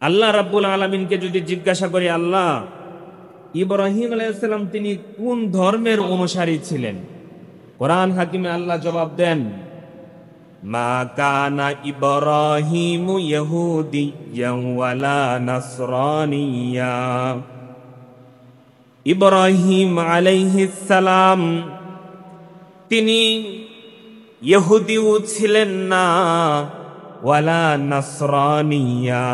আল্লাহ রাব্বুল আলামিনকে যদি জিজ্ঞাসা করি, আল্লাহ, ইব্রাহিম আলাইহিস সালাম তিনি কোন ধর্মের অনুসারী ছিলেন? কোরআন হাকিমে আল্লাহ জবাব দেন, মা কানা ইব্রাহিমু ইহুদিয়্যান ওয়ালা নাসরানিয়্যা। ইব্রাহিম আলাইহিস সালাম তিনি ইহুদিও ছিলেন না, ওয়ালা নাসরানিয়্যা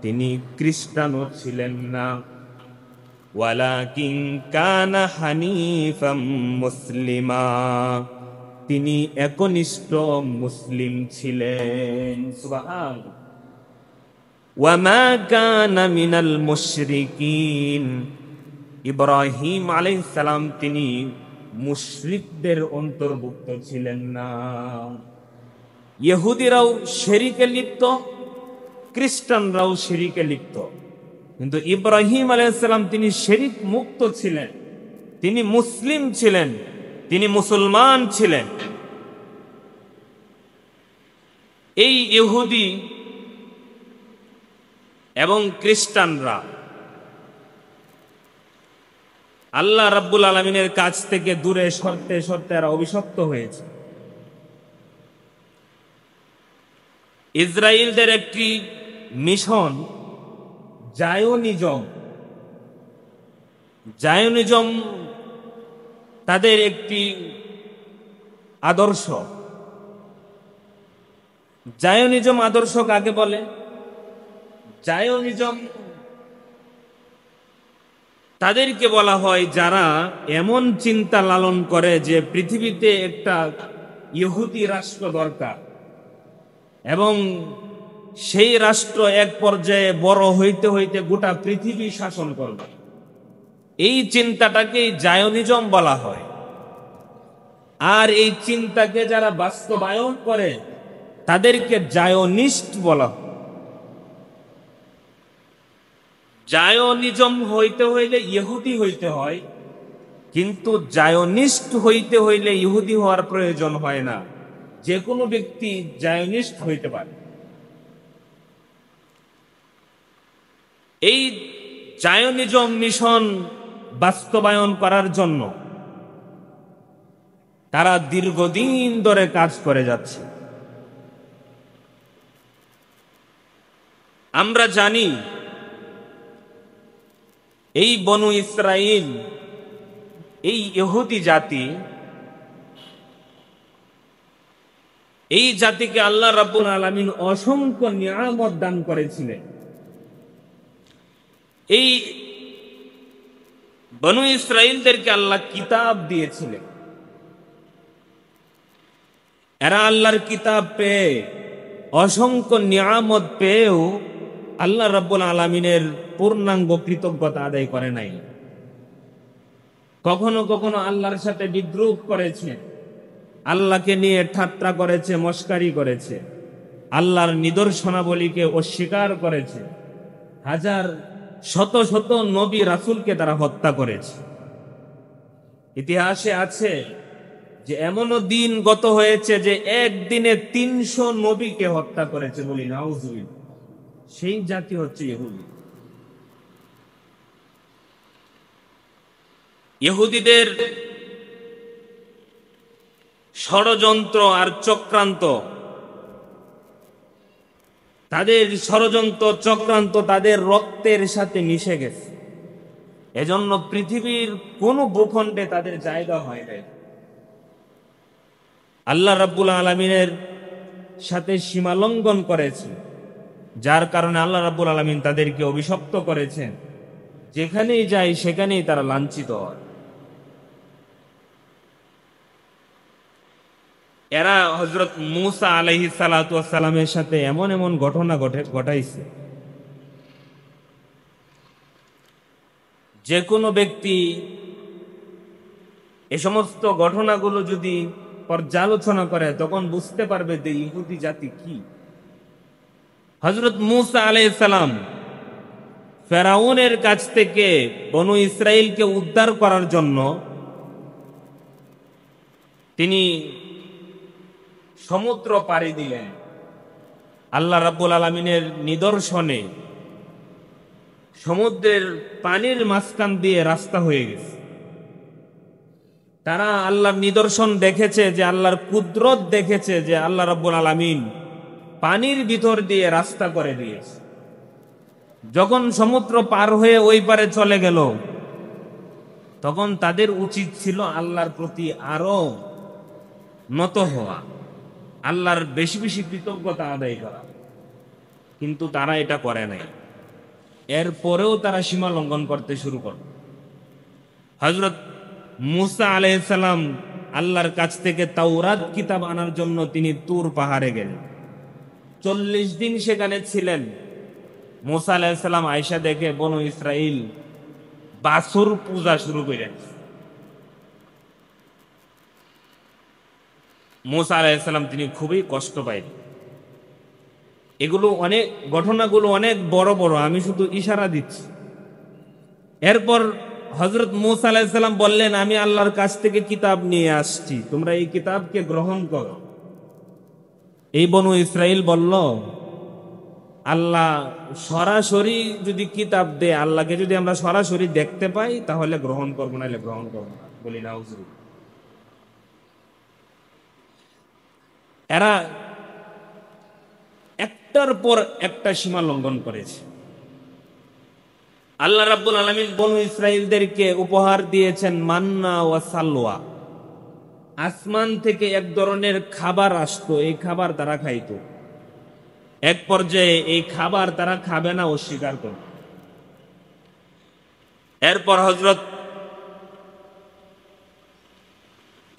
তিনি খ্রিস্টানও ছিলেন না, ওয়ালাকিন কানা হানিফাম মুসলিমা তিনি একনিষ্ঠ মুসলিম ছিলেন। সুবহানাল্লাহ। ওয়া মা কানা মিনাল মুশরিকিন ইব্রাহিম আলাইহিস সালাম তিনি মুশরিকদের অন্তর্ভুক্ত ছিলেন না। ইহুদিরাও শিরকে লিপ্ত, খ্রিস্টানরাও শিরকে লিপ্ত, কিন্তু ইব্রাহিম আলাইহিস সালাম তিনি শিরক মুক্ত ছিলেন, তিনি মুসলিম ছিলেন, তিনি মুসলমান ছিলেন। এই ইহুদি এবং খ্রিস্টানরা আল্লাহ রাব্বুল আলামিনের কাছ থেকে দূরে সরতে সরতে এরা অভিশপ্ত হয়েছে। ইসরায়েলদের একটি মিশন জায়োনিজম তাদের একটি আদর্শ। জায়োনিজম আদর্শ কাকে বলে? জায়োনিজম তাদেরকে বলা হয় যারা এমন চিন্তা লালন করে যে পৃথিবীতে একটা ইহুদি রাষ্ট্র দরকার এবং সেই রাষ্ট্র এক পর্যায়ে বড় হইতে হইতে গোটা পৃথিবী শাসন করবে। এই চিন্তাটাকেই জায়োনিজম বলা হয়। আর এই চিন্তাকে যারা বাস্তবায়ন করে তাদেরকে জায়োনিস্ট বলা হয়। জায়োনিজম হইতে হইলে ইহুদি হইতে হয়, কিন্তু জায়োনিস্ট হইতে হইলে ইহুদি হওয়ার প্রয়োজন হয় না, যে কোনো ব্যক্তি জায়োনিস্ট হইতে পারে। এই জায়োনিজম মিশন বাস্তবায়ন করার জন্য তারা দীর্ঘদিন ধরে কাজ করে যাচ্ছে। আমরা জানি এই বনু ইসরাইল, এই ইহুদি জাতি, এই জাতিকে আল্লাহ রাব্বুল আলামিন অসংখ্য নিয়ামত দান করেছিলেন। এই বনু ইসরাইলদেরকে আল্লাহ কিতাব দিয়েছিলেন। এরা আল্লাহর কিতাব পেয়ে, অসংখ্য নিয়ামত পেয়েও আল্লাহ রাব্বুল আলামিনের পূর্ণাঙ্গ কৃতজ্ঞতা আদায় করে নাই। কখনো কখনো আল্লাহর সাথে বিদ্রুপ করেছে, আল্লাহকে নিয়ে ঠাট্টা করেছে, মস্কারি করেছে, আল্লাহর নিদর্শনাবলীকে অস্বীকার করেছে, শত শত নবী রাসূলকে তারা হত্যা করেছে। ইতিহাসে আছে যে এমনও দিন গত হয়েছে যে একদিনে 300 নবীকে হত্যা করেছে। বলি নাউজুবিল্লাহ। সেই জাতি হচ্ছে ইহুদি। ইহুদিদের ষড়যন্ত্র আর চক্রান্ত, তাদের ষড়যন্ত্র চক্রান্ত তাদের রক্তের সাথে মিশে গেছে। এজন্য পৃথিবীর কোন ভূখণ্ডে তাদের জায়গা হয় নাই। আল্লাহ রাব্বুল আলামিনের সাথে সীমা লঙ্ঘন করেছে, যার কারণে আল্লাহ রাব্বুল আলামিন তাদেরকে অভিশপ্ত করেছেন। যেখানেই যায় সেখানেই তারা লাঞ্ছিত হয়। এরা হযরত মূসা আলাইহিস সালাতু ওয়াস সালামের সাথে এমন এমন ঘটনা ঘটাইছে, যে কোনো ব্যক্তি এই সমস্ত ঘটনাগুলো যদি পর্যালোচনা করে তখন বুঝতে পারবে যে ইহুদি জাতি কি। হযরত মূসা আলাইহিস সালাম ফেরাউনের কাছ থেকে বনু ইসরাইলকে উদ্ধার করার জন্য তিনি সমুদ্র পাড়ি দিলেন। আল্লাহ রাব্বুল আলামিনের নিদর্শনে সমুদ্রের পানির মাঝখান দিয়ে রাস্তা হয়ে গেছে। তারা আল্লাহর নিদর্শন দেখেছে, যে আল্লাহর কুদরত দেখেছে, যে আল্লাহ রাব্বুল আলামিন পানির ভিতর দিয়ে রাস্তা করে দিয়েছে। যখন সমুদ্র পার হয়ে ওই পারে চলে গেল, তখন তাদের উচিত ছিল আল্লাহর প্রতি আরো নত হওয়া, আল্লাহর বেশি বেশি কৃতজ্ঞতা আদায় করা, কিন্তু তারা এটা করে নাই। এরপরেও তারা সীমা লঙ্ঘন করতে শুরু করল। হযরত মুসা আলাইহিস সালাম আল্লাহর কাছ থেকে তাওরাত কিতাব আনার জন্য তিনি তুর পাহাড়ে গেলেন। 40 দিন সেখানে ছিলেন। মুসা আলাইহিস সালাম আয়েশা দেখে বনু ইসরাইল বাছুর পূজা শুরু করে। মুসা আলাইহিস সালাম তিনি খুবই কষ্ট পাইলেন। এগুলো অনেক ঘটনাগুলো অনেক বড় বড়, আমি শুধু ইশারা দিচ্ছি। এরপর হযরত মুসা আলাইহিস সালাম বললেন, আমি আল্লাহর কাছ থেকে কিতাব নিয়ে আসছি, তোমরা এই কিতাবকে গ্রহণ করো। এই বনু ইসরাইল বলল, আল্লাহ সরাসরি যদি কিতাব দেয়, আল্লাহকে যদি আমরা সরাসরি দেখতে পাই তাহলে গ্রহণ করবো, নাহলে গ্রহণ করবো না। বলি না হুজুর। এরা একটার পর একটা সীমা লঙ্ঘন করেছে। আল্লাহ রাব্বুল আলামিন বনু ইসরাইলদেরকে উপহার দিয়েছেন মান্না ওয়া সালওয়া। আসমান থেকে এক ধরনের খাবার আসতো, এই খাবার তারা খাইতো। এক পর্যায়ে এই খাবার তারা খাবে না, অস্বীকার করবে।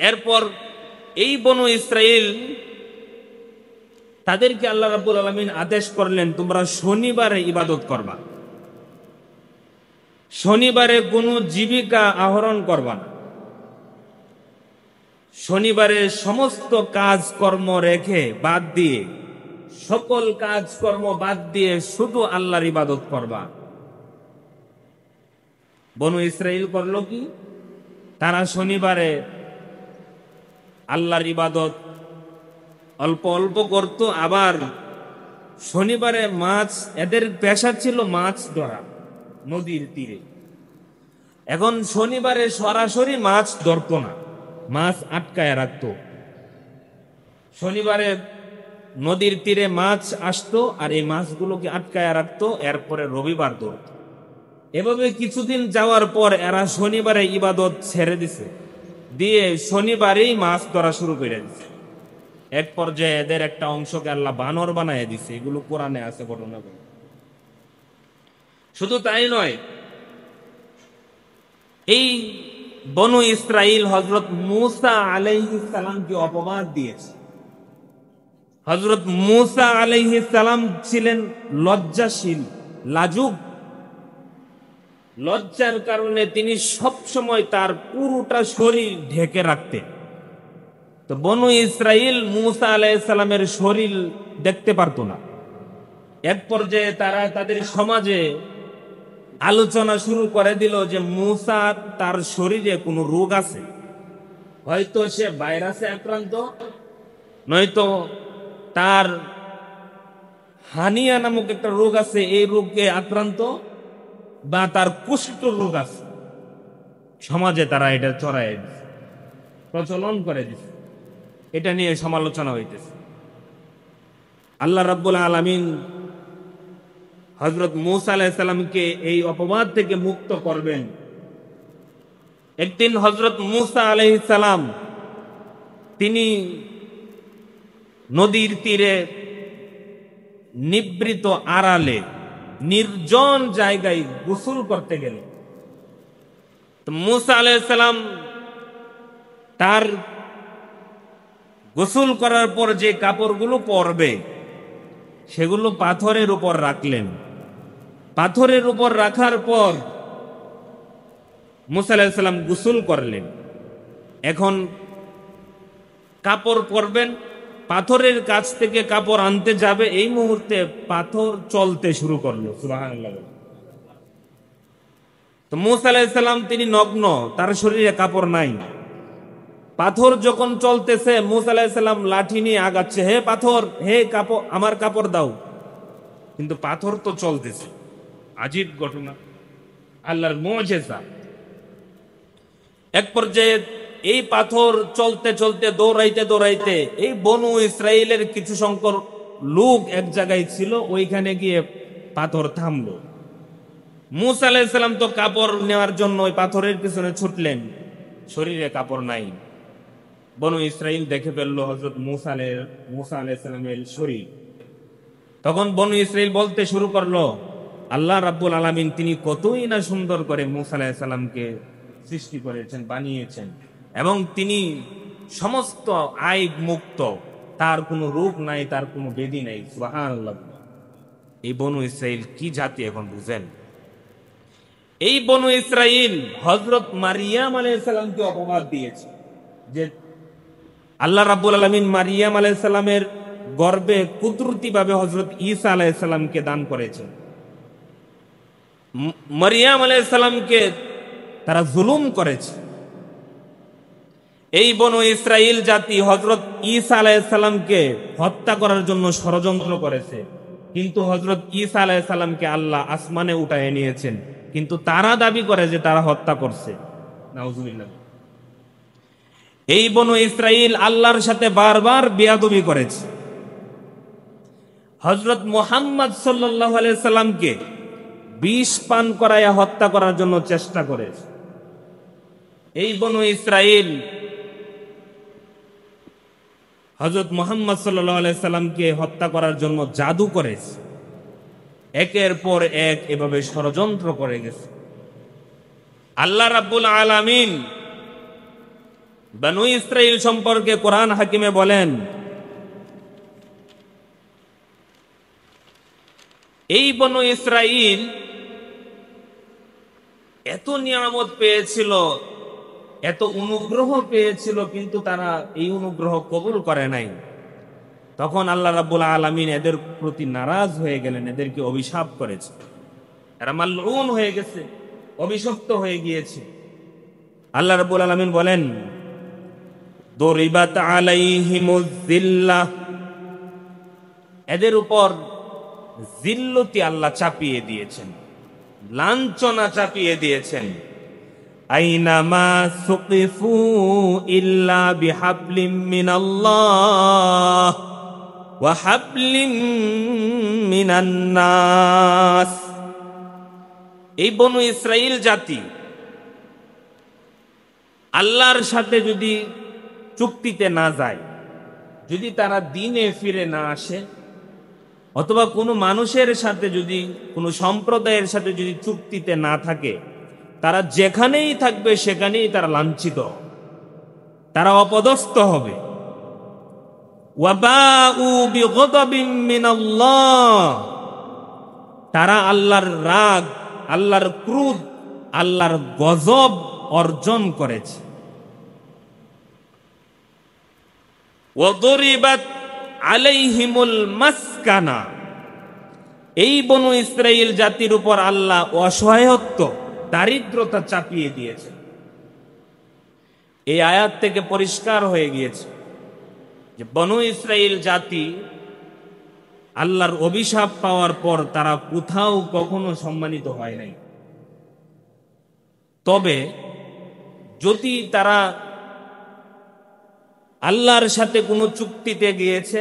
এরপর এই বনু ইসরাইল তাদেরকে আল্লাহ রাব্বুল আলামিন আদেশ করলেন, তোমরা শনিবারে ইবাদত করবা, শনিবারে কোনো জীবিকা আহরণ করবা না, শনিবারে সমস্ত কাজকর্ম রেখে বাদ দিয়ে, সকল কাজকর্ম বাদ দিয়ে শুধু আল্লাহর ইবাদত করবা। বনু ইসরাইল করলো কি, তারা শনিবারে আল্লাহর ইবাদত অল্প অল্প করত। আবার শনিবারে মাছ, এদের পেশা ছিল মাছ ধরা নদীর তীরে। এখন শনিবারে সরাসরি মাছ ধরতো না, মাছ আটকায় রাখতো। শনিবারে নদীর তীরে মাছ আসতো আর এই মাছগুলোকে আটকায় রাখতো, এরপরে রবিবার ধরত। এভাবে কিছুদিন যাওয়ার পর এরা শনিবারে ইবাদত ছেড়ে দিছে, দিয়ে শনিবারেই মাছ ধরা শুরু করে দিছে। এক পর্যায়ে এদের একটা অংশকে আল্লাহ বানর বানায় দিছে। এগুলো কোরআনে আছে ঘটনাগুলো। শুধু তাই নয়, এই বনু ইসরাইল হযরত মুসা আলাইহিস সালামকে অপবাদ দিয়েছে। হযরত মুসা আলাইহিস সালাম ছিলেন লজ্জাশীল, লাজুক। লজ্জার কারণে তিনি সব সময় তার পুরোটা শরীর ঢেকে রাখতেন। তো বনু ইসরাইল মুসা আলাইহিস সালামের শরীর দেখতে পারতো না। এক পর্যায়ে তারা তাদের সমাজে আলোচনা শুরু করে দিল যে মুসা, তার শরীরে কোনো রোগ আছে, হয়তো সে ভাইরাসে আক্রান্ত, নয়তো তার হানিয়া নামক একটা রোগ আছে, এই রোগে আক্রান্ত, বা তার কুষ্ঠ রোগ আছে। সমাজে তারা এটা ছড়ায় দিচ্ছে, প্রচলন করে দিচ্ছে। এটা নিয়ে সমালোচনা হইতেছে। আল্লাহ রাব্বুল আলামিন হযরত মুসা আলাইহিস সালামকে এই অপবাদ থেকে মুক্ত করবেন। একদিন হযরত মুসা আলাইহিস সালাম তিনি নদীর তীরে নিবৃত আড়ালে নির্জন জায়গায় গোসল করতে গেলেন। তো মুসা আলাইহিস সালাম তার গোসল করার পর যে কাপড়গুলো পরবে সেগুলো পাথরের উপর রাখলেন। পাথরের উপর রাখার পর মুসা আলাইহিস সালাম গোসল করলেন। এখন কাপড় পরবেন, পাথরের কাছ থেকে কাপড় আনতে যাবে, এই মুহূর্তে পাথর চলতে শুরু করলো। সুবহানাল্লাহ। তো মুসা আলাইহিস সালাম তিনি নগ্ন, তার শরীরে কাপড় নাই। পাথর যখন চলতেছে, মুসা আলাইহিস সালাম লাঠি নিয়ে আগাচ্ছে, হে পাথর, হে কাপড়, আমার কাপড় দাও, কিন্তু পাথর তো চলতেছে। আজীব ঘটনা, আল্লাহর মুজিজা। এক পর্যায়ে এই পাথর চলতে চলতে দৌড়াইতে দৌড়াইতে এই বনু ইসরায়েলের কিছু সংখ্যক লোক এক জায়গায় ছিল, ওইখানে গিয়ে পাথর থামলো। মুসা আলাইহিস সালাম তো কাপড় নেওয়ার জন্য ওই পাথরের পিছনে ছুটলেন, শরীরে কাপড় নাই। বনু ইসরাইল দেখে ফেললো হযরত মুসা আলাইহিস সালামের শরীর। তখন বনু ইসরাইল বলতে শুরু করলো, আল্লাহ রাব্বুল আলামিন তিনি কতই না সুন্দর করে মুসা আলাইহিস সালামকে সৃষ্টি করেছেন, বানিয়েছেন, এবং তিনি সমস্ত আইব মুক্ত, তার কোনো রূপ নাই, তার কোনো বেদি নাই। সুবহানাল্লাহ। এই বনু ইসরাইল কি জাতি এখন বুঝেন? এই বনু ইসরাইল হযরত মারিয়াম আলাইহিস সালামকে অপবাদ দিয়েছে যে আল্লাহ রাব্বুল আলামিন মারিয়াম আলাইহিস সালামের গর্ভে কুদরতি ভাবে হযরত ঈসা আলাইহিস সালামকে দান করেছেন। মারিয়াম আলাইহিস সালামকে তারা জুলুম করেছে। এই বনু ইসরাইল জাতি হযরত ঈসা আলাইহিস সালামকে হত্যা করার জন্য ষড়যন্ত্র করেছে, কিন্তু হযরত ঈসা আলাইহিস সালামকে আল্লাহ আসমানে উঠায় নিয়েছেন, কিন্তু তারা দাবি করে যে তারা হত্যা করছে। নাউজুবিল্লাহ। এই বনু ইসরাইল আল্লাহর সাথে বারবার বেয়াদবি করেছে। হযরত মুহাম্মদ সাল্লাল্লাহু আলাইহি সাল্লামকে বিষ পান করায়া হত্যা করার জন্য চেষ্টা করেছে। এই বনু ইসরাইল হযরত মুহাম্মদ সাল্লাল্লাহু আলাইহি সাল্লামকে হত্যা করার জন্য জাদু করেছে। একের পর এক এভাবে ষড়যন্ত্র করে গেছে। আল্লাহ রাব্বুল আলামিন বনু ইসরাইল সম্পর্কে কোরআন হাকিমে বলেন, এই বনু ইসরাইল এত নিয়ামত পেয়েছিল, এত অনুগ্রহ পেয়েছিল, কিন্তু তারা এই অনুগ্রহ কবুল করে নাই। তখন আল্লাহ রাব্বুল আলামিন এদের প্রতি নারাজ হয়ে গেলেন, এদেরকে অভিশাপ করেছে। এরা মালউন হয়ে গেছে, অভিশপ্ত হয়ে গিয়েছে। আল্লাহ রাব্বুল আলামিন বলেন, দরিবাত আলাইহিমুজ জিল্লাহ, এদের উপর জিল্লতি আল্লাহ চাপিয়ে দিয়েছেন, লাঞ্ছনা চাপিয়ে দিয়েছেন। আইনামা সুকিফু ইল্লা বিহাবলিম মিনাল্লাহ ওয়া হাবলিম মিনান নাস। এই বনু ইসরাইল জাতি আল্লাহর সাথে যদি চুক্তিতে না যায়, যদি তারা দিনে ফিরে না আসে, অথবা কোনো মানুষের সাথে যদি, কোনো সম্প্রদায়ের সাথে যদি চুক্তিতে না থাকে, তারা যেখানেই থাকবে সেখানেই তারা লাঞ্ছিত, তারা অপদস্থ হবে। ওয়াবাউ বিগদাবিন মিনাল্লাহ, তারা আল্লাহর রাগ, আল্লাহর ক্রোধ, আল্লাহর গজব অর্জন করেছে। ওয়াদরিবাত আলাইহিমুল মাসকানা, এই বনু ইসরাইল জাতির উপর আল্লাহ অসহায়ত্ব, দারিদ্রতা চাপিয়ে দিয়েছে। এই আয়াত থেকে পরিষ্কার হয়ে গিয়েছে যে বনু ইসরাইল জাতি আল্লাহর অভিশাপ পাওয়ার পর তারা কোথাও কখনো সম্মানিত হয় নাই। তবে যদি তারা আল্লাহর সাথে কোনো চুক্তিতে গিয়েছে,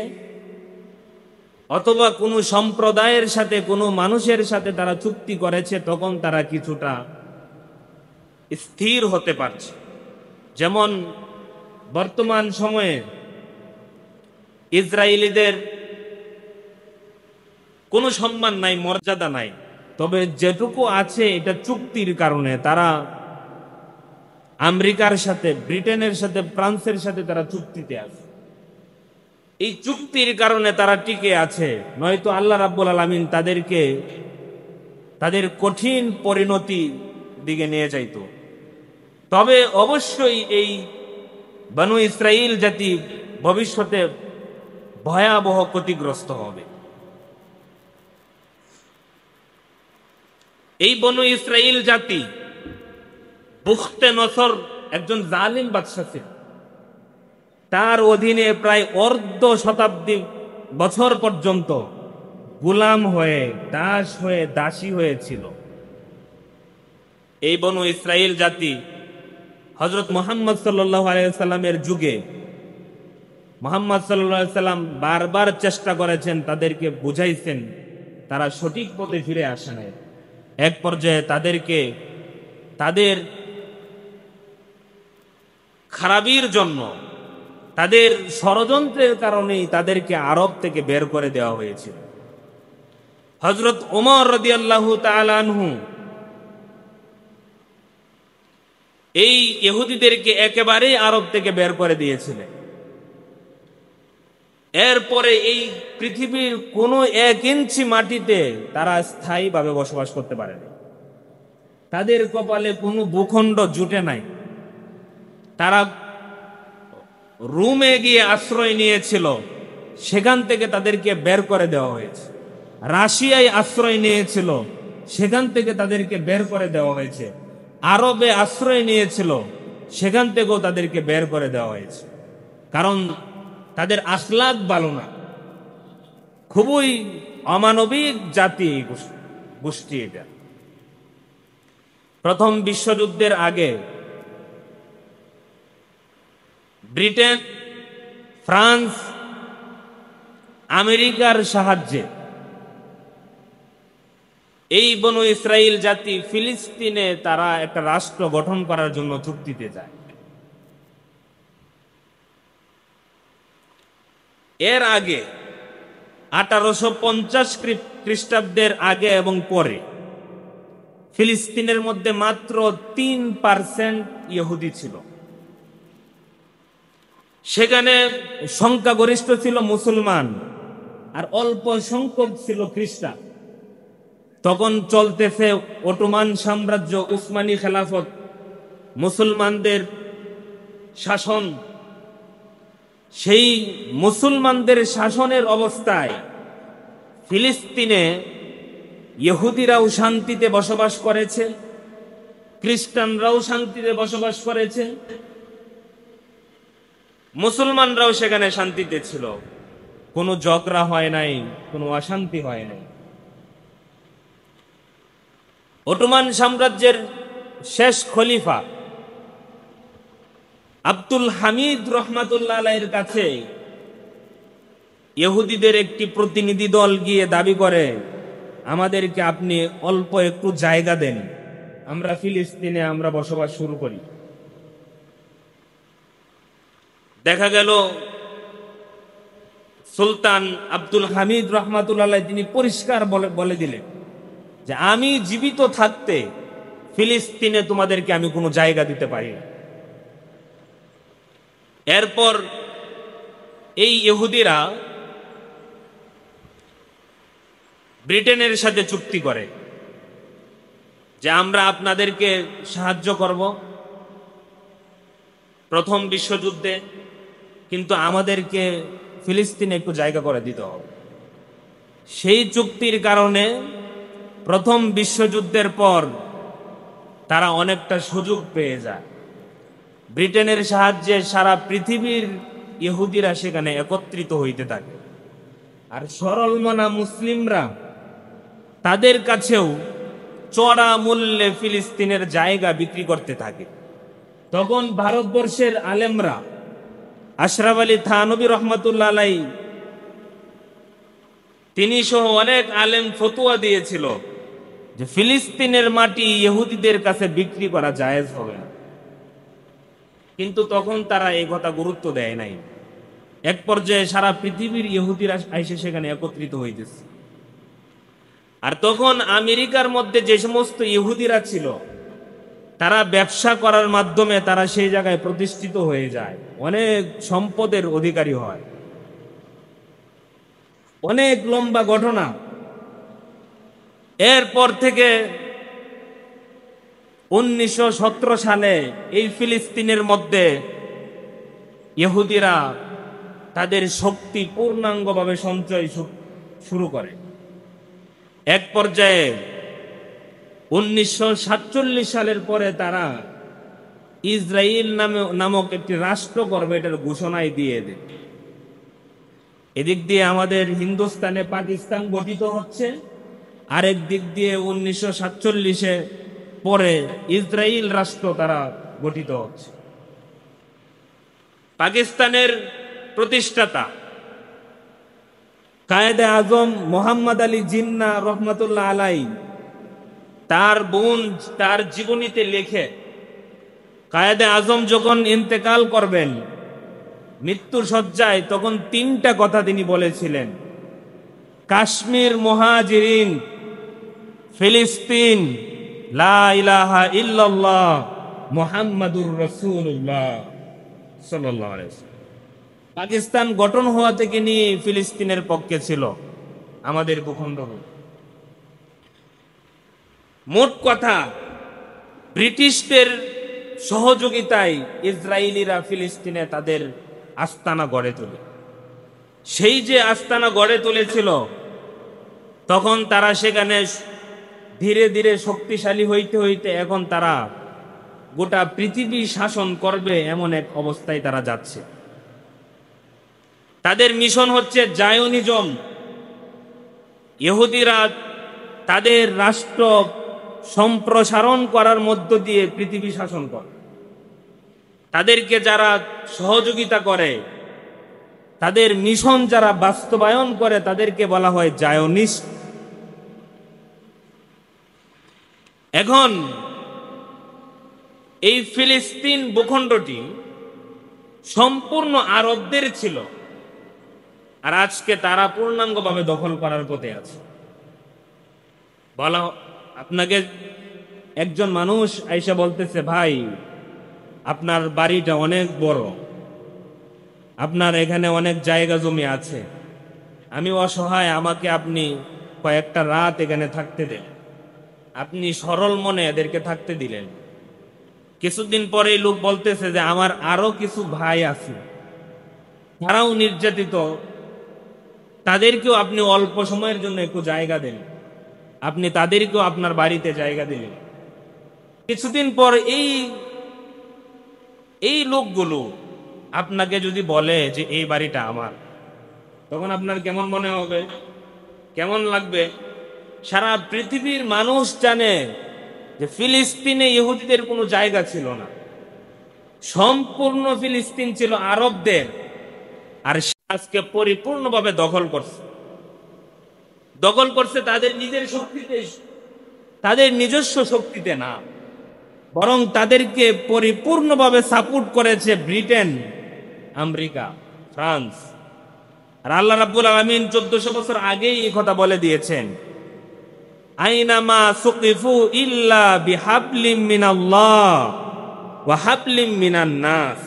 অথবা কোনো সম্প্রদায়ের সাথে, কোনো মানুষের সাথে তারা চুক্তি করেছে, তখন তারা কিছুটা স্থির হতে পারছে। যেমন বর্তমান সময়ে ইসরায়েলিদের কোনো সম্মান নাই, মর্যাদা নাই, তবে যেটুকু আছে এটা চুক্তির কারণে। তারা আমেরিকার সাথে, ব্রিটেনের সাথে, ফ্রান্সের সাথে তারা চুক্তিতে আছে। এই চুক্তির কারণে তারা টিকে আছে, নয়তো আল্লাহ রাব্বুল আলামিন তাদেরকে তাদের কঠিন পরিণতি দিকে নিয়ে যাইত। তবে অবশ্যই এই বনু ইসরাইল জাতি ভবিষ্যতে ভয়াবহ ক্ষতিগ্রস্ত হবে। এই বনু ইসরাইল জাতি বুখতে নসর একজন জালিম বাদশা ছিল। তার অধীনে প্রায় অর্ধ শতাব্দী বছর পর্যন্ত গোলাম হয়ে, দাস হয়ে, দাসী হয়েছিল। এই বনু ইসরাইল জাতি হযরত মুহাম্মদ সাল্লাল্লাহু আলাইহি সাল্লামের যুগে মুহাম্মদ সাল্লাল্লাহু আলাইহি সাল্লাম বারবার চেষ্টা করেছেন, তাদেরকে বুঝাইছেন, তারা সঠিক পথে ফিরে আসে নাই। এক পর্যায়ে তাদেরকে তাদের খারাপির জন্য, তাদের ষড়যন্ত্রের কারণেই তাদেরকে আরব থেকে বের করে দেওয়া হয়েছিল। হযরত ওমর রাদিয়াল্লাহু তাআলা আনহু এই ইহুদিদেরকে একেবারেই আরব থেকে বের করে দিয়েছিলেন। এরপরে এই পৃথিবীর কোনো 1 ইঞ্চি মাটিতে তারা স্থায়ীভাবে বসবাস করতে পারেনি। তাদের কপালে কোনো ভূখণ্ড জুটে নাই। তারা রোমে গিয়ে আশ্রয় নিয়েছিল, সেখান থেকে তাদেরকে বের করে দেওয়া হয়েছে। রাশিয়ায় আশ্রয় নিয়েছিল, সেখান থেকে তাদেরকে বের করে দেওয়া হয়েছে। আরবে আশ্রয় নিয়েছিল, সেখান থেকেও তাদেরকে বের করে দেওয়া হয়েছে। কারণ তাদের আখলাক ভালো না, খুবই অমানবিক জাতি গোষ্ঠী এটা। প্রথম বিশ্বযুদ্ধের আগে ব্রিটেন, ফ্রান্স, আমেরিকার সাহায্যে এই বনু ইসরাইল জাতি ফিলিস্তিনে তারা একটা রাষ্ট্র গঠন করার জন্য চুক্তিতে যায়। এর আগে 1850 খ্রিস্টাব্দের আগে এবং পরে ফিলিস্তিনের মধ্যে মাত্র 3% ইহুদি ছিল। সেখানে সংখ্যাগরিষ্ঠ ছিল মুসলমান আর অল্প সংখ্যক ছিল খ্রিস্টান। তখন চলতেছে অটোমান সাম্রাজ্য, উসমানী খেলাফত, মুসলমানদের শাসন। সেই মুসলমানদের শাসনের অবস্থায় ফিলিস্তিনে ইহুদিরাও শান্তিতে বসবাস করেছে, খ্রিস্টানরাও শান্তিতে বসবাস করেছে, মুসলমানরাও সেখানে শান্তিতে ছিল। কোনো ঝগড়া হয় নাই, কোনো অশান্তি হয় নাই। অটোমান সাম্রাজ্যের শেষ খলিফা আব্দুল হামিদ রহমাতুল্লাহ আলাইহির কাছে ইহুদিদের একটি প্রতিনিধি দল গিয়ে দাবি করে, আমাদেরকে আপনি অল্প একটু জায়গা দেন, আমরা ফিলিস্তিনে আমরা বসবাস শুরু করি। দেখা গেল সুলতান আব্দুল হামিদ রহমাতুল্লাহ আলাইহি তিনি পরিষ্কার বলে দিলেন যে আমি জীবিত থাকতে ফিলিস্তিনে তোমাদেরকে আমি কোনো জায়গা দিতে পারি না। এরপর এই ইহুদিরা ব্রিটেনের সাথে চুক্তি করে যে আমরা আপনাদেরকে সাহায্য করব প্রথম বিশ্বযুদ্ধে, কিন্তু আমাদেরকে ফিলিস্তিনে একটু জায়গা করে দিতে হবে। সেই চুক্তির কারণে প্রথম বিশ্বযুদ্ধের পর তারা অনেকটা সুযোগ পেয়ে যায়। ব্রিটেনের সাহায্যে সারা পৃথিবীর ইহুদিরা সেখানে একত্রিত হইতে থাকে। আর সরল মনা মুসলিমরা তাদের কাছেও চড়া মূল্যে ফিলিস্তিনের জায়গা বিক্রি করতে থাকে। তখন ভারতবর্ষের আলেমরা, আশরাফ আলী থানভী রহমাতুল্লাহ আলাইহি তিনি সহ অনেক আলেম ফতোয়া দিয়েছিল যে ফিলিস্তিনের মাটি ইহুদিদের কাছে বিক্রি করা জায়েজ হবে না। কিন্তু তখন তারা এই কথা গুরুত্ব দেয় নাই। এক পর্যায়ে সারা পৃথিবীর ইহুদিরা এসে সেখানে একত্রিত হইতেছে। আর তখন আমেরিকার মধ্যে যে সমস্ত ইহুদিরা ছিল তারা ব্যবসা করার মাধ্যমে তারা সেই জায়গায় প্রতিষ্ঠিত হয়ে যায়, অনেক সম্পদের অধিকারী হয়। অনেক লম্বা ঘটনা। এরপর থেকে 1917 সালে এই ফিলিস্তিনের মধ্যে ইহুদিরা তাদের শক্তি পূর্ণাঙ্গভাবে সঞ্চয় শুরু করে। এক পর্যায়ে 1947 সালের পরে তারা ইসরায়েল নামক একটি রাষ্ট্র করবে, এটার ঘোষণাই দিয়ে দেবে। এদিক দিয়ে আমাদের হিন্দুস্তানে পাকিস্তান গঠিত হচ্ছে, আরেক দিক দিয়ে 1947-এ পরে ইসরায়েল রাষ্ট্র তারা গঠিত হচ্ছে। পাকিস্তানের প্রতিষ্ঠাতা কায়েদে আজম মোহাম্মদ আলী জিন্নাহ রহমতুল্লাহ আলাই তার বোন তার জীবনীতে লেখে, কায়েদে আজম যখন ইন্তেকাল করবেন মৃত্যুর শয্যায়, তখন 3টা কথা তিনি বলেছিলেন: কাশ্মীর মুহাজিরিন, ফিলিস্তিন, লা ইলাহা ইল্লাল্লাহ মুহাম্মাদুর রাসূলুল্লাহ সাল্লাল্লাহু আলাইহি ওয়াসাল্লাম। পাকিস্তান গঠন হওয়া থেকে নিয়ে ফিলিস্তিনের পক্ষে ছিল আমাদের ভূখণ্ড। মোট কথা, ব্রিটিশদের সহযোগিতায় ইসরায়েলিরা ফিলিস্তিনে তাদের আস্তানা গড়ে তোলে। সেই যে আস্তানা গড়ে তুলেছিল, তখন তারা সেখানে ধীরে ধীরে শক্তিশালী হইতে হইতে এখন তারা গোটা পৃথিবী শাসন করবে এমন এক অবস্থায় তারা যাচ্ছে। তাদের মিশন হচ্ছে জায়নিজম। ইহুদিরা তাদের রাষ্ট্র সম্প্রসারণ করার মধ্য দিয়ে পৃথিবী শাসন করে। তাদেরকে যারা সহযোগিতা করে, তাদের মিশন যারা বাস্তবায়ন করে, তাদেরকে বলা হয় জায়নিস্ট। এখন এই ফিলিস্তিন ভূখণ্ডটি সম্পূর্ণ আরবদের ছিল, আর আজকে তারা পূর্ণাঙ্গভাবে দখল করার পথে আছে। বলা, আপনাকে একজন মানুষ আইসা বলতেছে, ভাই আপনার বাড়িটা অনেক বড়, আপনার এখানে অনেক জায়গা জমি আছে, আমি অসহায়, আমাকে আপনি কয়েকটা রাত এখানে থাকতে দেন। আপনি সরল মনে এদেরকে থাকতে দিলেন। কিছুদিন পরে লোক বলতেছে যে আমার আরো কিছু ভাই আছে, তারাও নির্যাতিত, তাদেরকেও আপনি অল্প সময়ের জন্য একটু জায়গা দেন, আপনি তাদেরকেও আপনার বাড়িতে জায়গা দিলেন। কিছুদিন পর এই লোকগুলো আপনাকে যদি বলে যে এই বাড়িটা আমার, তখন আপনার কেমন মনে হবে, কেমন লাগবে? সারা পৃথিবীর মানুষ জানে যে ফিলিস্তিনে ইহুদিদের কোনো জায়গা ছিল না, সম্পূর্ণ ফিলিস্তিন ছিল আরবদের, আর আজকে পরিপূর্ণভাবে দখল করছে তাদের নিজের শক্তিতে, তাদের নিজস্ব শক্তিতে না, বরং তাদেরকে পরিপূর্ণভাবে সাপোর্ট করেছে ব্রিটেন, আমেরিকা, ফ্রান্স। আর আল্লাহ রাব্বুল আলামিন 1400 বছর আগেই এই কথা বলে দিয়েছেন, আইনামা সুকিফু ইল্লা বিহাবলিম মিনাল্লাহ ওয়া হাবলিম মিনান নাস।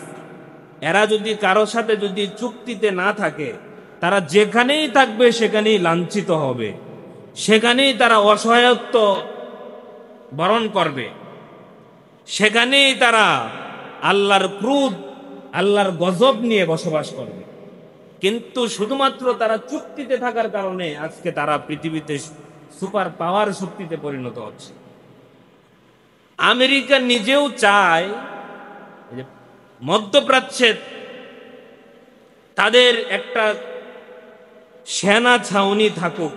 এরা যদি কারো সাথে যদি চুক্তিতে না থাকে, তারা যেখানেই থাকবে সেখানেই লাঞ্ছিত হবে, সেখানেই তারা অসহায়ত্ব বরণ করবে, সেখানেই তারা আল্লাহর ক্রোধ, আল্লাহর গজব নিয়ে বসবাস করবে। কিন্তু শুধুমাত্র তারা চুক্তিতে থাকার কারণে আজকে তারা পৃথিবীতে সুপার পাওয়ার শক্তিতে পরিণত হচ্ছে। আমেরিকা নিজেও চায় যে মধ্যপ্রাচ্যে তাদের একটা সেনা ছাউনি থাকুক,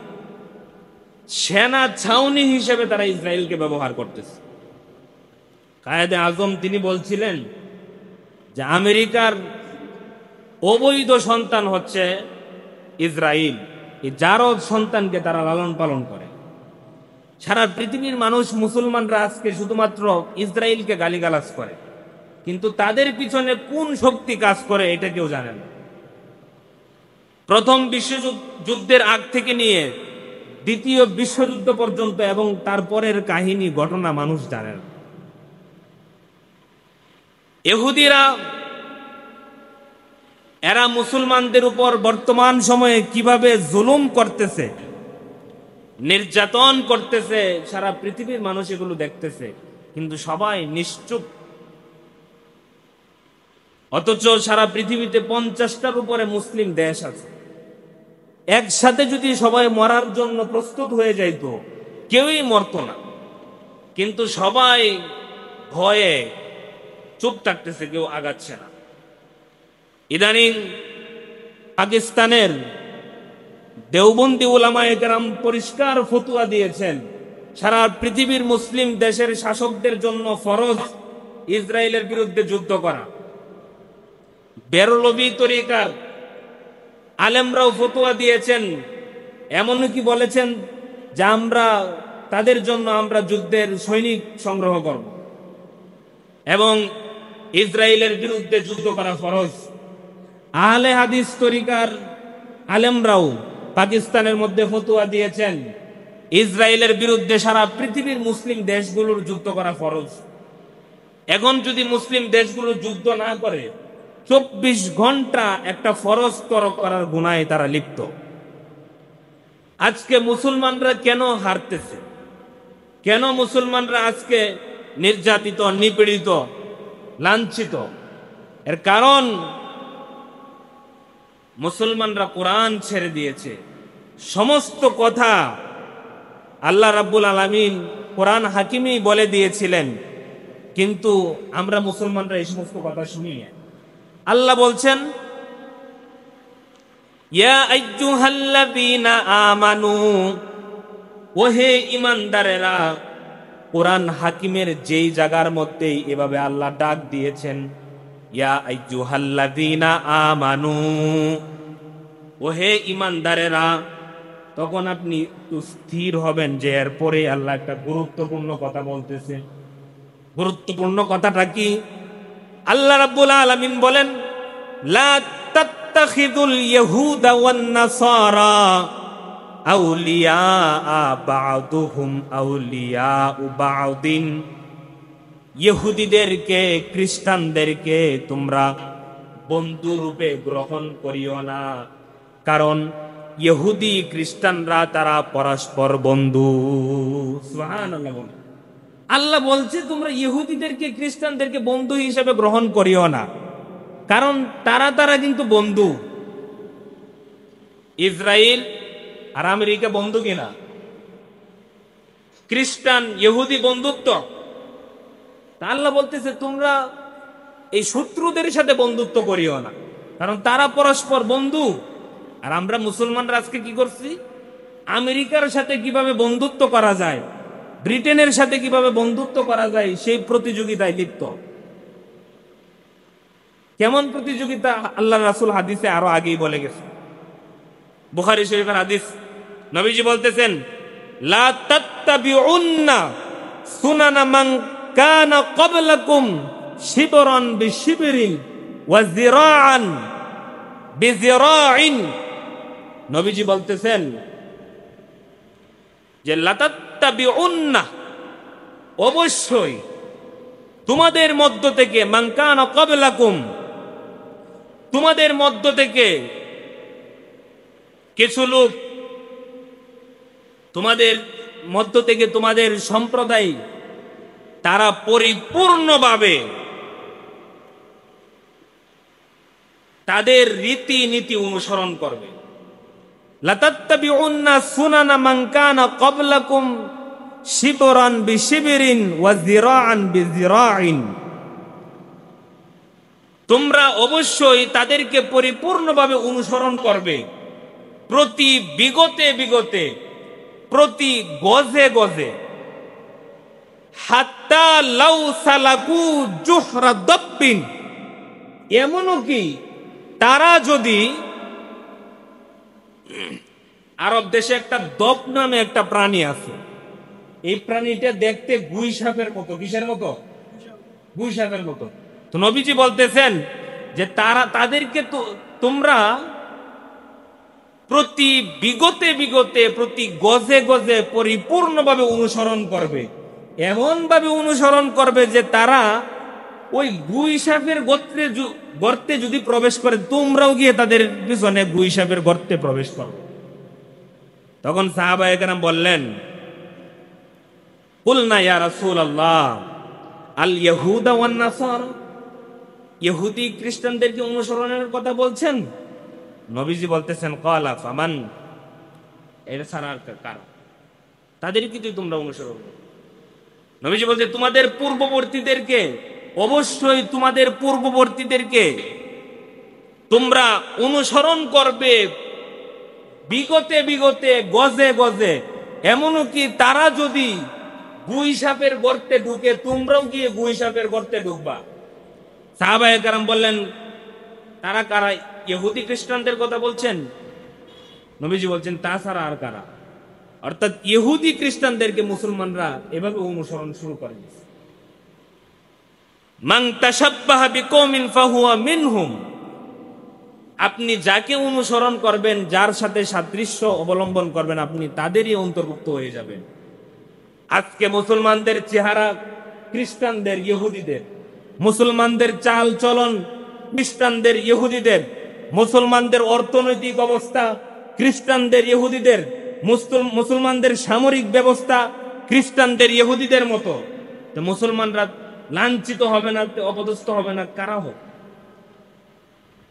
সেনা ছাউনি হিসেবে তারা ইসরায়েলকে ব্যবহার করতেছে। কায়েদে আজম তিনি বলছিলেন যে আমেরিকার অবৈধ সন্তান হচ্ছে ইসরায়েল, এই জারদ সন্তানকে তারা লালন পালন করে। সারা পৃথিবীর মানুষ, মুসলমানরা আজকে শুধুমাত্র ইসরায়েলকে গালিগালাজ করে, কিন্তু তাদের পিছনে কোন শক্তি কাজ করে এটা কেউ জানে না। প্রথম বিশ্বযুদ্ধের আগ থেকে নিয়ে দ্বিতীয় বিশ্বযুদ্ধ পর্যন্ত এবং তারপরের কাহিনী, ঘটনা মানুষ জানে না। ইহুদিরা এরা মুসলমানদের উপর বর্তমান সময়ে কিভাবে জুলুম করতেছে, নির্যাতন করতেছে, সারা পৃথিবীর মানুষ এগুলো দেখতেছে, কিন্তু সবাই নিশ্চুপ। অথচ সারা পৃথিবীতে 50টার উপরে মুসলিম দেশ আছে। একসাথে যদি সবাই মরার জন্য প্রস্তুত হয়ে যাইতো, কেউই মরতো না, কিন্তু সবাই ভয়ে চুপ থাকতেছে, কেউ আগাচ্ছে না। ইদানিং পাকিস্তানের দেওবন্দি উলামায়ে কেরাম পরিষ্কার ফতোয়া দিয়েছেন, সারা পৃথিবীর মুসলিম দেশের শাসকদের জন্য ফরজ ইসরায়েলের বিরুদ্ধে যুদ্ধ করা। বেরলভী তরিকার আলেমরাও ফতোয়া দিয়েছেন, এমনকি বলেছেন যে আমরা তাদের জন্য আমরা যুদ্ধের সৈনিক সংগ্রহ করব এবং ইসরায়েলের বিরুদ্ধে যুদ্ধ করা ফরজ। আহলে হাদিস তরিকার আলেমরাও পাকিস্তানের মধ্যে ফতোয়া দিয়েছেন ইসরায়েলের বিরুদ্ধে সারা পৃথিবীর মুসলিম দেশগুলোর যুদ্ধ করা ফরজ। এখন যদি মুসলিম দেশগুলো যুদ্ধ না করে 24 ঘন্টা একটা ফরজ তরক করার গুনাহে তারা লিপ্ত। আজকে মুসলমানরা কেন হারতেছে? কেন মুসলমানরা আজকে নির্যাতিত, নিপীড়িত, লাঞ্ছিত? এর কারণ মুসলমানরা কোরআন ছেড়ে দিয়েছে। সমস্ত কথা আল্লাহ রাব্বুল আলামিন কোরআন হাকিমেই বলে দিয়েছিলেন, কিন্তু আমরা মুসলমানরা এই সমস্ত কথা শুনি না। আল্লাহ বলছেন, ইয়া আইয়ুহাল্লাযীনা আমানু, ওহে ঈমানদারেরা। কোরআন হাকিমের যেই জায়গার মধ্যেই এভাবে আল্লাহ ডাক দিয়েছেন, ইয়া আইয়ুহাল্লাযীনা আমানু, ওহে ঈমানদারেরা, তখন আপনি একটু স্থির হবেন যে এরপরে আল্লাহ একটা গুরুত্বপূর্ণ কথা বলতেছে। গুরুত্বপূর্ণ কথাটা কি? আল্লাহ রাব্বুল আলামিন বলেন, লা তাত্তাখিযুল ইয়াহুদা ওয়ান নাসারা আউলিয়া বা'দুহুম আউলিয়াউ বা'দিন। ইহুদিদেরকে, খ্রিস্টানদেরকে তোমরা বন্ধু রূপে গ্রহণ করিও না, কারণ ইহুদি খ্রিস্টানরা তারা পরস্পর বন্ধু। সুবহানাল্লাহ। আল্লাহ বলছে তোমরা ইহুদিদেরকে, খ্রিস্টানদেরকে বন্ধু হিসেবে গ্রহণ করিও না, কারণ তারা কিন্তু বন্ধু। ইসরায়েল আর আমেরিকা বন্ধু কিনা? খ্রিস্টান ইহুদি বন্ধুত্ব। আল্লাহ বলতেছে তোমরা এই শত্রুদের সাথে বন্ধুত্ব করিও না, কারণ তারা পরস্পর বন্ধু। আর আমরা মুসলমানরা আজকে কি করছি? আমেরিকার সাথে কিভাবে বন্ধুত্ব করা যায়, ব্রিটেনের সাথে কিভাবে বন্ধুত্ব করা যায়, সেই প্রতিযোগিতায় লিপ্ত। কেমন প্রতিযোগিতা? আল্লাহ রাসূল হাদিসে আরো আগেই বলে গেছে। বুখারী শরীফের হাদিস, নবীজি বলতেছেন, লা তাত্তাবিউন্না সুনানা মান কানা ক্বাবলাকুম শিবরান বিশিবরিন ওয়া যিরাআন বিযিরাইন। নবীজি বলতেছেন যে লা তাত্তাবিউন্না, অবশ্যই তোমাদের মধ্য থেকে, মান কানা ক্বাবলাকুম, তোমাদের মধ্য থেকে কিছু লোক, তোমাদের মধ্য থেকে তোমাদের সম্প্রদায়, তারা পরিপূর্ণভাবে তাদের রীতিনীতি অনুসরণ করবে। লা তাত্তাবিউন্না সুনানা মান কানা ক্বাবলাকুম শিবরান বিশিবরিন ওয়া যিরাআন বিযিরাইন। তোমরা অবশ্যই তাদেরকে পরিপূর্ণভাবে অনুসরণ করবে, প্রতি বিগতে বিগতে, প্রতি গজে গজে। হাত্তা লাউ সালাকু জুহরা দাব্বিন, এমনও কি তারা যদি, আরব দেশে একটা দপ নামে একটা প্রাণী আছে, এই প্রাণীটা দেখতে গুই সাপের মতো। কিসের মতো? গুই সাপের মতো। তো নবীজি বলতেছেন যে তাদেরকে তো তোমরা প্রতি বিগতে বিগতে, প্রতি গজে গজে পরিপূর্ণভাবে অনুসরণ করবে। এমন ভাবে অনুসরণ করবে যে তারা ওই গুই সাপের গর্তে যদি প্রবেশ করে, তোমরাও গিয়ে তাদের পিছনে গুই সাপের গর্তে প্রবেশ করবে। তখন সাহাবায়ে কেরাম বললেন, কুলনা ইয়া রাসূলুল্লাহ আল ইয়াহুদা ওয়ান নাসারা, ইহুদি খ্রিস্টানদেরকে অনুসরণের কথা বলছেন? নবীজি বলতেছেন, ক্বালা ফামান, এর ছাড়ার কারণ তাদেরকে যদি তোমরা অনুসরণ করো। নবীজি বলছে তোমাদের পূর্ববর্তীদেরকে অবশ্যই তোমাদের পূর্ববর্তীদেরকে তোমরা অনুসরণ করবে বিগতে বিগতে, গজে গজে। এমনকি তারা যদি গুই সাপের গর্তে ঢুকে, তোমরাও গিয়ে গুই সাপের গর্তে ঢুকবা। সাহাবায়ে কেরাম বললেন, তারা কারা? ইহুদি খ্রিস্টানদের কথা বলছেন? নবীজি বলছেন, তাছাড়া আর কারা? অর্থাৎ ইহুদি খ্রিস্টানদেরকে মুসলমানরা এভাবে অনুসরণ শুরু করে দিয়েছে। মান তাশাব্বাহা বিকওমিন ফাহুয়া মিনহুম। আপনি যাকে অনুসরণ করবেন, যার সাথে সাদৃশ্য অবলম্বন করবেন, আপনি তাদেরই অন্তর্ভুক্ত হয়ে যাবেন। আজকে মুসলমানদের চেহারা খ্রিস্টানদের, ইহুদিদের, মুসলমানদের চাল চলন খ্রিস্টানদের, ইহুদিদের, মুসলমানদের অর্থনৈতিক অবস্থা খ্রিস্টানদের, ইহুদিদের, মুসলমানদের সামরিক ব্যবস্থা খ্রিস্টানদের, ইহুদিদের মতো। তো মুসলমানরা লাঞ্ছিত হবে না, অপদস্থ হবে না? কারা হোক।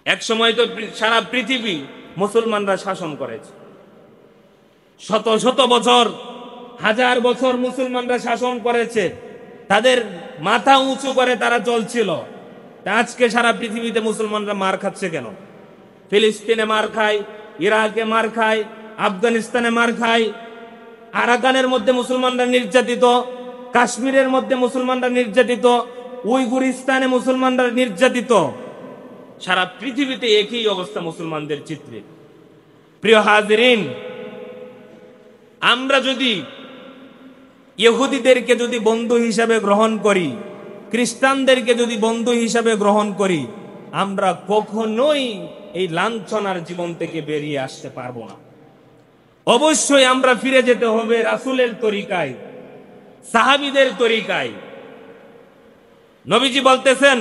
এক সময় তো সারা পৃথিবী মুসলমানরা শাসন করেছে, শত শত বছর, হাজার বছর মুসলমানরা শাসন করেছে, তাদের মাথা উঁচু করে তারা চলছিল। আজকে সারা পৃথিবীতে মুসলমানরা মার খাচ্ছে কেন? ফিলিস্তিনে মার খায়, ইরাকে মার খায়, আফগানিস্তানে মার খায়, আরাকানের মধ্যে মুসলমানরা নির্যাতিত, কাশ্মীরের মধ্যে মুসলমানরা নির্যাতিত, উইগুরিস্তানে মুসলমানরা নির্যাতিত। সারা পৃথিবীতে একই অবস্থা মুসলমানদের চিত্রে। প্রিয় হাজিরিন, আমরা যদি ইহুদিদেরকে যদি বন্ধু হিসাবে গ্রহণ করি, খ্রিস্টানদেরকে যদি বন্ধু হিসাবে গ্রহণ করি, আমরা কখনোই এই লাঞ্ছনার জীবন থেকে বেরিয়ে আসতে পারবো না। অবশ্যই আমরা ফিরে যেতে হবে রাসূলের তরিকায়, সাহাবীদের তরিকায়। নবীজি বলতেছেন,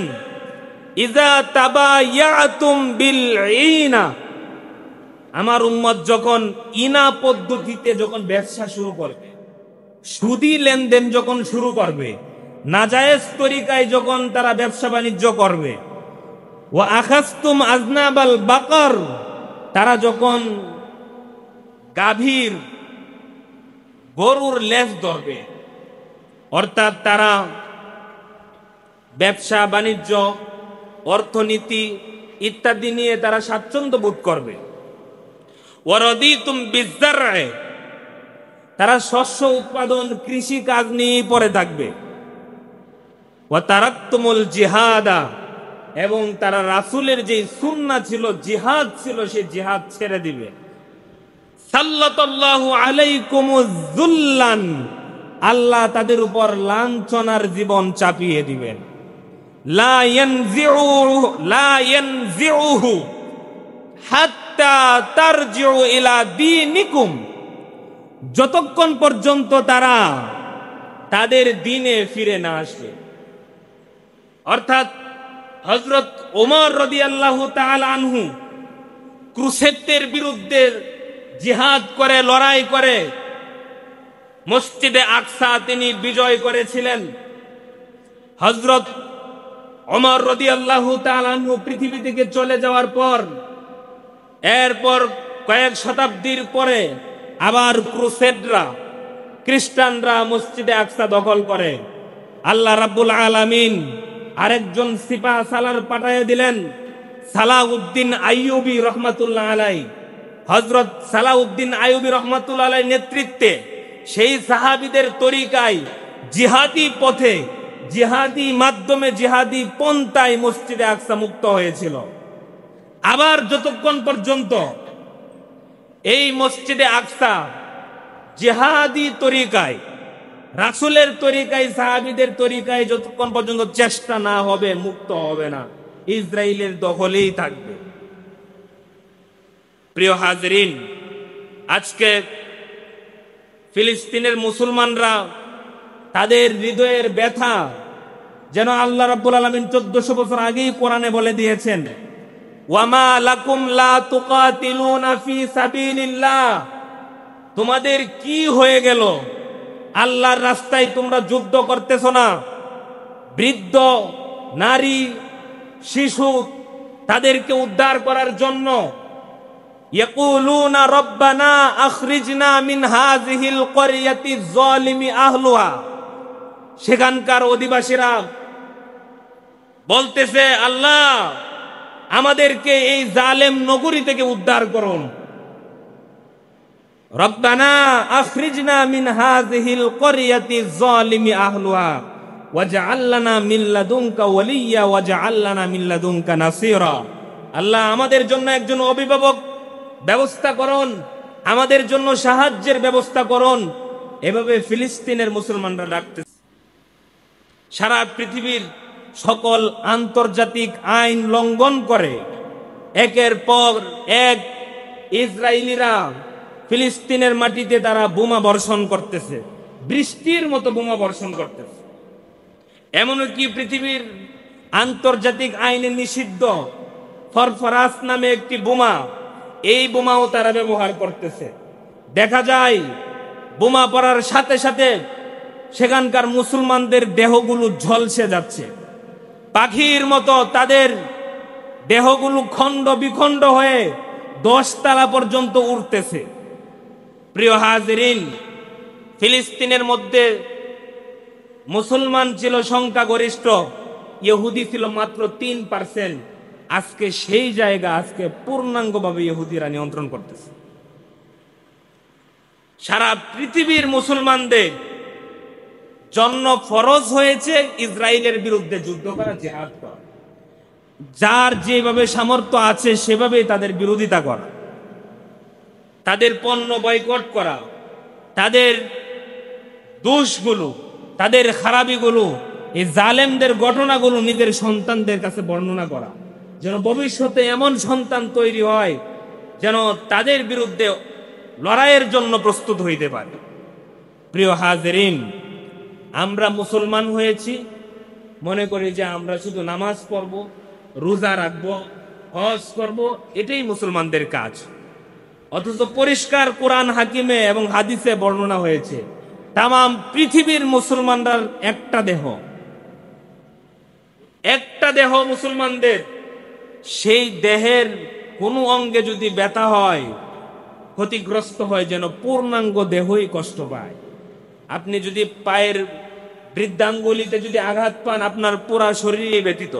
ইজা তাবায়াতুম বিল ইনা, আমার উম্মত যখন ইনা পদ্ধতিতে যখন ব্যবসা শুরু করবে, সুদি লেনদেন যখন শুরু করবে, নাজায়েজ তরিকায় যখন তারা ব্যবসা বাণিজ্য করবে, ওয়া আখাজতুম আজনাবাল বাকর, তারা যখন গাভীর, গরুর লেজ ধরবে, অর্থাৎ তারা ব্যবসা বাণিজ্য, অর্থনীতি ইত্যাদি নিয়ে তারা স্বাচ্ছন্দ্য বোধ করবে। ওয়ারাদিতুম বিজ্জার'i, তারা শস্য উৎপাদন, কৃষি কাজ নিয়ে পড়ে থাকবে। ওয়া তারাকতুমুল জিহাদা, এবং তারা রাসূলের যে সুন্নাহ ছিল, জিহাদ ছিল, সেই জিহাদ ছেড়ে দিবে। সাল্লাল্লাহু আলাইকুমুজ যুল্লান, আল্লাহ তাদের উপর লাঞ্ছনার জীবন চাপিয়ে দিবেন। লা ইয়ানজিউহু হাত্তা তারজিউ ইলা দীনিকুম, যতক্ষণ পর্যন্ত তারা তাদের দ্বীনে ফিরে না আসে। অর্থাৎ হযরত ওমর রাদিয়াল্লাহু তাআলা আনহু ক্রুসেডদের বিরুদ্ধে জিহাদ করে, লড়াই করে মসজিদে আকসা তিনি বিজয় করেছিলেন। হযরত ওমর রাদিয়াল্লাহু তাআলা আনহু পৃথিবী থেকে চলে যাওয়ার পর, এরপর কয়েক শতাব্দীর পরে আবার ক্রুসেডরা, খ্রিস্টানরা মসজিদে আকসা দখল করে। আল্লাহ রাব্বুল আলামিন আরেকজন সিপাহ সালার পাঠিয়ে দিলেন, সালাউদ্দিন আইয়ুবী রহমাতুল্লাহ আলাইহি। হযরত সালাউদ্দিন আইয়ুবী রহমাতুল্লাহ আলাইহির নেতৃত্বে সেই সাহাবীদের তরিকায়, জিহাদি পথে, জিহাদি মাধ্যমে, জিহাদি পন্থায় মসজিদে আকসা মুক্ত হয়েছিল। আবার যতক্ষণ পর্যন্ত এই মসজিদে আকসা জিহাদি তরিকায়, রাসূলের তরিকায়, সাহাবীদের তরিকায় যতক্ষণ পর্যন্ত চেষ্টা না হবে, মুক্ত হবে না, ইসরায়েলের দখলেই থাকবে। প্রিয় হাজিরিন, আজকে ফিলিস্তিনের মুসলমানরা তাদের হৃদয়ের ব্যথা যেন আল্লাহ রাব্বুল আলামিন 1400 বছর আগেই কোরআনে বলে দিয়েছেন, ওয়ামা লাকুম লা তুকাতিলুনা ফি সাবিলিল্লাহ, তোমাদের কি হয়ে গেল? আল্লাহর রাস্তায় তোমরা যুদ্ধ করতেছ না? বৃদ্ধ, নারী, শিশু, তাদেরকে উদ্ধার করার জন্য ইয়াকুলুনা রব্বানা আখরিজনা মিন হাযিহিল ক্বরিয়াতি যালিমি আহলুহা, সেখানকার অধিবাসীরা বলতেছে, আল্লাহ আমাদেরকে এই জালেম নগরী থেকে উদ্ধার করুন। রব্বানা আখরিজনা মিন হাযিহিল ক্বরিয়াতি যালিমি আহলুহা ওয়াজআল লানা মিন লাদুনকা ওয়ালিয়্যা ওয়াজআল লানা মিন লাদুনকা নাসীরা। আল্লাহ আমাদের জন্য একজন অভিভাবক ব্যবস্থা করুন, আমাদের জন্য সাহায্যের ব্যবস্থা করুন। এভাবে ফিলিস্তিনের মুসলমানরা ডাকতেছে। সারা পৃথিবীর সকল আন্তর্জাতিক আইন লঙ্ঘন করে একের পর এক ইসরায়েলিরা ফিলিস্তিনের মাটিতে তারা বোমা বর্ষণ করতেছে, বৃষ্টির মতো বোমা বর্ষণ করতেছে। এমনকি পৃথিবীর আন্তর্জাতিক আইনে নিষিদ্ধ ফরফরাস নামে একটি বোমা, এই বোমাও তারা ব্যবহার করতেছে। দেখা যায় বোমা পড়ার সাথে সাথে সেখানকার মুসলমানদের দেহগুলো ঝলসে যাচ্ছে, পাখির মতো তাদের দেহগুলো খণ্ড বিখণ্ড হয়ে 10 তলা পর্যন্ত উঠতেছে। প্রিয় হাজিরিন, ফিলিস্তিনের মধ্যে মুসলমান ছিল সংখ্যাগরিষ্ঠ, ইহুদি ছিল মাত্র 3%। আজকে সেই জায়গা আজকে পূর্ণাঙ্গভাবে ইহুদিরা নিয়ন্ত্রণ করতেছে। সারা পৃথিবীর মুসলমানদের জন্য ফরজ হয়েছে ইসরায়েলের বিরুদ্ধে যুদ্ধ করা, জিহাদ করা। যার যেভাবে সামর্থ্য আছে সেভাবেই তাদের বিরোধিতা করা, তাদের পণ্য বয়কট করা, তাদের দোষগুলো, তাদের খারাপিগুলো, এই জালেমদের ঘটনাগুলো নিজের সন্তানদের কাছে বর্ণনা করা, যেন ভবিষ্যতে এমন সন্তান তৈরি হয় যেন তাদের বিরুদ্ধে লড়াইয়ের জন্য প্রস্তুত হইতে পারে। প্রিয় হাজিরিন, আমরা মুসলমান হয়েছি মনে করি যে আমরা শুধু নামাজ পড়ব, রোজা রাখব, হজ করব, এটাই মুসলমানদের কাজ। অথচ পরিষ্কার কোরআন হাকিমে এবং হাদিসে বর্ণনা হয়েছে তামাম পৃথিবীর মুসলমানরা একটা দেহ, একটা দেহ মুসলমানদের। সেই দেহের কোনো অঙ্গে যদি ব্যথা হয়, ক্ষতিগ্রস্ত হয়, যেন পূর্ণাঙ্গ দেহই কষ্ট পায়। আপনি যদি পায়ের বৃদ্ধাঙ্গুলিতে যদি আঘাত পান, আপনার পুরা শরীরই ব্যথিত।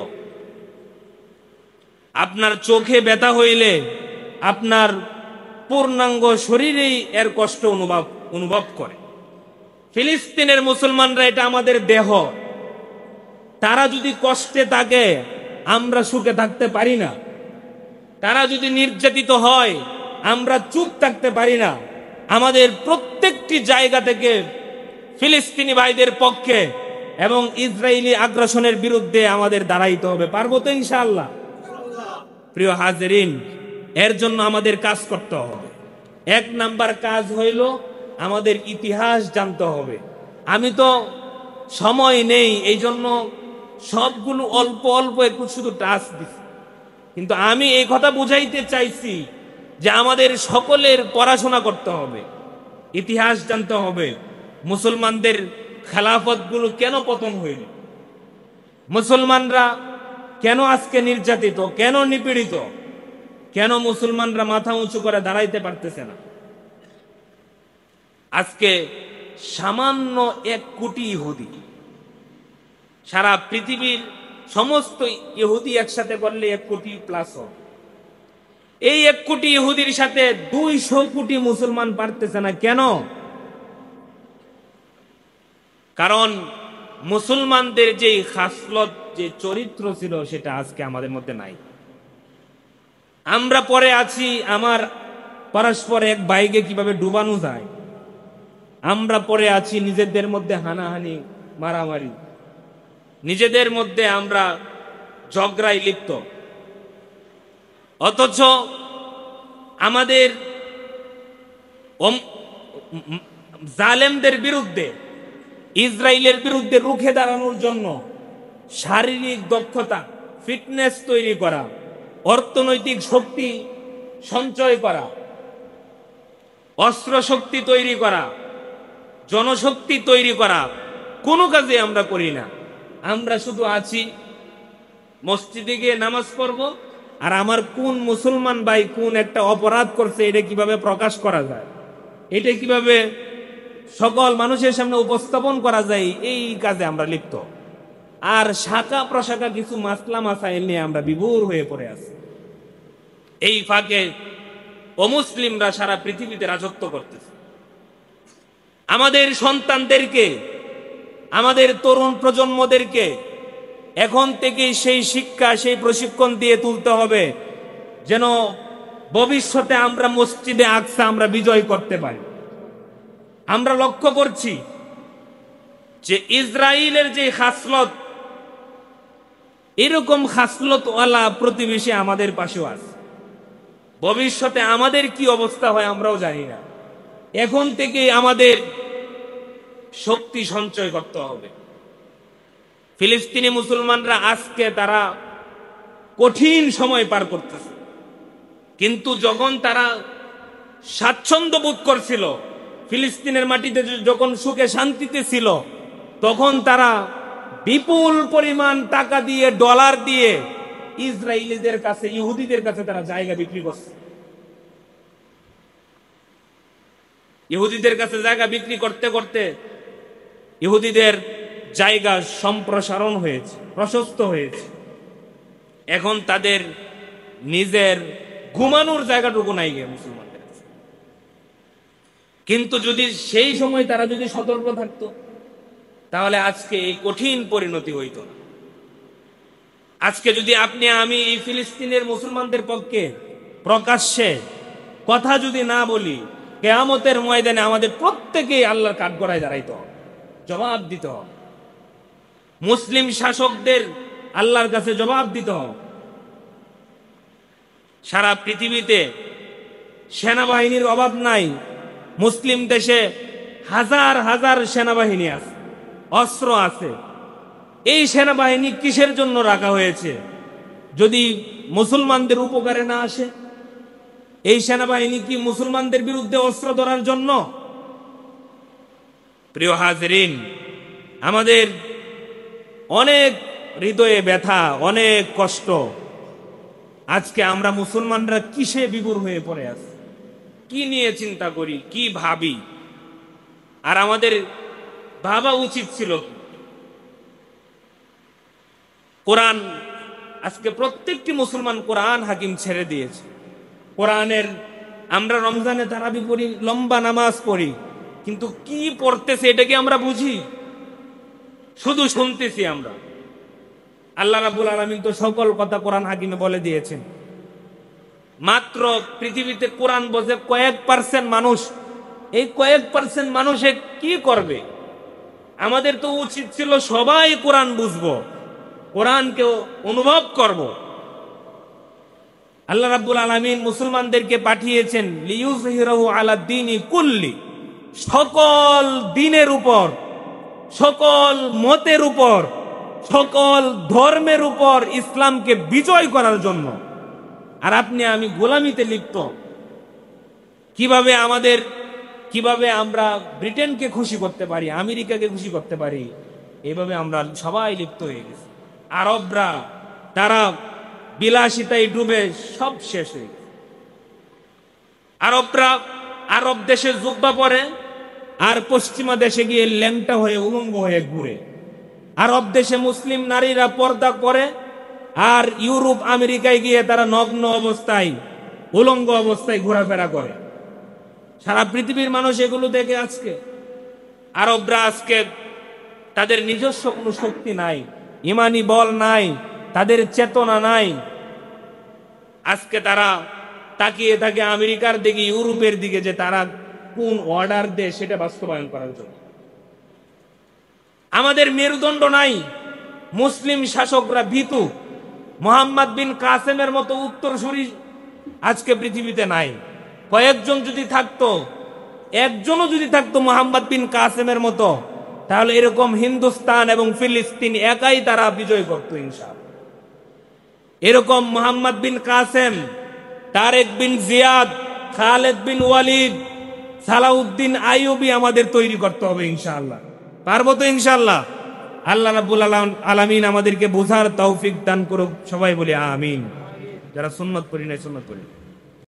আপনার চোখে ব্যথা হইলে আপনার পূর্ণাঙ্গ শরীরেই এর কষ্ট অনুভব করে। ফিলিস্তিনের মুসলমানরা এটা আমাদের দেহ, তারা যদি কষ্টে থাকে আমরা সুখে থাকতে পারি না, তারা যদি নির্যাতিত হয় আমরা চুপ থাকতে পারি না। আমাদের প্রত্যেকটি জায়গা থেকে ফিলিস্তিনি ভাইদের পক্ষে এবং ইসরায়েলি আগ্রাসনের বিরুদ্ধে আমাদের দাঁড়াইতে হবে। পারবো তো ইনশাআল্লাহ? প্রিয় হাজিরিন, এর জন্য আমাদের কাজ করতে হবে। 1 নাম্বার কাজ হইল আমাদের ইতিহাস জানতে হবে। আমি তো সময় নেই, এই জন্য সবগুলো অল্প অল্প একটু শুধু টাচ দিচ্ছি, কিন্তু আমি এই কথা বুঝাইতে চাইছি যে আমাদের সকলের পড়াশোনা করতে হবে, ইতিহাস জানতে হবে। মুসলমানদের খেলাফতগুলো কেন পতন হইল, মুসলমানরা কেন আজকে নির্যাতিত, কেন নিপীড়িত, কেন মুসলমানরা মাথা উঁচু করে দাঁড়াইতে পারতেছে না। আজকে সামান্য 1 কোটি ইহুদি, সারা পৃথিবীর সমস্ত ইহুদি একসাথে করলে 1 কোটি প্লাস হবে। এই 1 কোটি ইহুদির সাথে 200 কোটি মুসলমান পারতেছে না। কেন? কারণ মুসলমানদের যে খাসলত, যে চরিত্র ছিল, সেটা আজকে আমাদের মধ্যে নাই। আমরা পরে আছি আমার পরস্পর এক ভাইকে কিভাবে ডুবানো যায়, আমরা পরে আছি নিজেদের মধ্যে হানাহানি, মারামারি, নিজেদের মধ্যে আমরা ঝগড়ায় লিপ্ত। অথচ আমাদের জালেমদের বিরুদ্ধে, ইসরায়েলের বিরুদ্ধে রুখে দাঁড়ানোর জন্য শারীরিক দক্ষতা, ফিটনেস তৈরি করা, অর্থনৈতিক শক্তি সঞ্চয় করা, অস্ত্র শক্তি তৈরি করা, জনশক্তি তৈরি করা, কোনো কাজে আমরা করি না। আমরা শুধু আছি মসজিদে গিয়ে নামাজ পড়ব, আর আমার কোন মুসলমান ভাই কোন একটা অপরাধ করছে এটা কিভাবে প্রকাশ করা যায়, এটা কিভাবে সকল মানুষের সামনে উপস্থাপন করা যায়, এই কাজে আমরা লিপ্ত। আর শাখা প্রশাখা কিছু মাসলা মাসাইল নিয়ে আমরা বিভোর হয়ে পড়ে আছি। এই ফাঁকে অমুসলিমরা সারা পৃথিবীতে রাজত্ব করতেছে। আমাদের সন্তানদেরকে, আমাদের তরুণ প্রজন্মদেরকে এখন থেকে সেই শিক্ষা, সেই প্রশিক্ষণ দিয়ে তুলতে হবে যেন ভবিষ্যতে আমরা মসজিদে আকসা আমরা বিজয় করতে পারি। আমরা লক্ষ্য করছি যে ইসরায়েলের যে খাসলত, এরকম খাসলতওয়ালা প্রতিবেশী আমাদের পাশেও আছে। ভবিষ্যতে আমাদের কি অবস্থা হয় আমরাও জানি না। এখন থেকে আমাদের শক্তি সঞ্চয় করতে হবে। ফিলিস্তিনি মুসলমানরা আজকে তারা কঠিন সময় পার করতেছে, কিন্তু যখন তারা স্বাচ্ছন্দ্য বোধ করছিল, ফিলিস্তিনের মাটিতে যখন সুখে শান্তিতে ছিল, তখন তারা বিপুল পরিমাণ টাকা দিয়ে, ডলার দিয়ে ইসরায়েলিদের কাছে, ইহুদিদের কাছে তারা জায়গা বিক্রি করছে। ইহুদিদের কাছে জায়গা বিক্রি করতে করতে ইহুদিদের জায়গা সম্প্রসারণ হয়েছে, প্রশস্ত হয়েছে। এখন তাদের নিজের ঘুমানোর জায়গাটুকু নাই গে মুসলমানদের কাছে। কিন্তু যদি সেই সময় তারা যদি সতর্ক থাকতো, তাহলে আজকে এই কঠিন পরিণতি হইত না। আজকে যদি আপনি আমি এই ফিলিস্তিনের মুসলমানদের পক্ষে প্রকাশ্যে কথা যদি না বলি, কিয়ামতের ময়দানে আমাদের প্রত্যেকেই আল্লাহর কাঠগড়ায় দাঁড়াইতে হবে, জবাব দিতে হবে। মুসলিম শাসকদের আল্লাহর কাছে জবাব দিতে হবে। সারা পৃথিবীতে সেনাবাহিনীর অভাব নাই। মুসলিম দেশে হাজার হাজার সেনাবাহিনী আছে, অস্ত্র আছে। এই সেনাবাহিনী কিসের জন্য রাখা হয়েছে যদি মুসলমানদের উপকারে না আসে? এই সেনাবাহিনী কি মুসলমানদের বিরুদ্ধে অস্ত্র ধরার জন্য? প্রিয় হাজরিন, আমাদের অনেক হৃদয়ে ব্যথা, অনেক কষ্ট। আজকে আমরা মুসলমানরা কিসে বিভোর হয়ে পড়ে আছি, কি নিয়ে চিন্তা করি, কি ভাবি? আর আমাদের ভাবা উচিত ছিল কোরআন। আজকে প্রত্যেকটি মুসলমান কোরআন হাকিম ছেড়ে দিয়েছে। কোরআনের আমরা রমজানে তারাবি পড়ি, লম্বা নামাজ পড়ি, কিন্তু কি পড়তেছে এটা কি আমরা বুঝি? শুধু শুনতেছি আমরা। আল্লাহ রাব্বুল আলামিন তো সকল কথা কোরআন হাকিমে বলে দিয়েছেন। মাত্র পৃথিবীতে কোরআন বোঝে কয়েক পার্সেন্ট মানুষ। এই কয়েক পার্সেন্ট মানুষে কি করবে? আমাদের তো উচিত ছিল সবাই কোরআন বুঝবো, কোরআনকে অনুভব করব। আল্লাহ রাব্বুল আলামিন মুসলমানদেরকে পাঠিয়েছেন লিইয়ুযহিরাহু আলা দ্বীনি কুল্লি, সকল দ্বীনের উপর, সকল মতের উপর, সকল ধর্মের উপর ইসলামকে বিজয় করার জন্য। আর আপনি আমি গোলামিতে লিপ্ত। কিভাবে আমরা ব্রিটেনকে খুশি করতে পারি, আমেরিকাকে খুশি করতে পারি, এইভাবে আমরা সবাই লিপ্ত হয়ে গেছি। আরবরা তারা বিলাসিতায় ডুবে সব শেষ হয়ে গেছে। আরবরা আরব দেশে জুব্বা পরে আর পশ্চিমা দেশে গিয়ে ল্যাংটা হয়ে উলঙ্গ হয়ে ঘুরে। আরব দেশে মুসলিম নারীরা পর্দা করে আর ইউরোপ আমেরিকায় গিয়ে তারা নগ্ন অবস্থায়, উলঙ্গ অবস্থায় ঘোরাফেরা করে। সারা পৃথিবীর মানুষ এগুলো দেখে আজকে। আরবরা আজকে তাদের নিজস্ব কোনো শক্তি নাই, ইমানি বল নাই, তাদের চেতনা নাই। আজকে তারা তাকিয়ে থাকে আমেরিকার দিকে, ইউরোপের দিকে, যে তারা কোন অর্ডার দেয় সেটা বাস্তবায়ন করার জন্য। আমাদের মেরুদণ্ড নাই। মুসলিম শাসকরা ভীতু। মোহাম্মদ বিন কাসেমের মতো উত্তরসূরি আজকে পৃথিবীতে নাই। কয়েকজন যদি থাকতো, একজনও যদি থাকতো মোহাম্মদ বিন কাসেমের মতো, তাহলে এরকম হিন্দুস্তান এবং ফিলিস্তিন একাই তারা বিজয় করতো ইনশাআল্লাহ। এরকম মোহাম্মদ বিন কাসেম, তারেক বিন জিয়াদ, খালেদ বিন ওয়ালিদ, সালাউদ্দিন আইয়ুবী আমাদের তৈরি করতে হবে ইনশাআল্লাহ। পারবো তো ইনশাআল্লাহ? আল্লাহ রাব্বুল আলামিন আমাদেরকে বোঝার তৌফিক দান করুক। সবাই বলি আমিন। যারা সুন্নাত পড়ি নাই সুন্নাত পড়ি।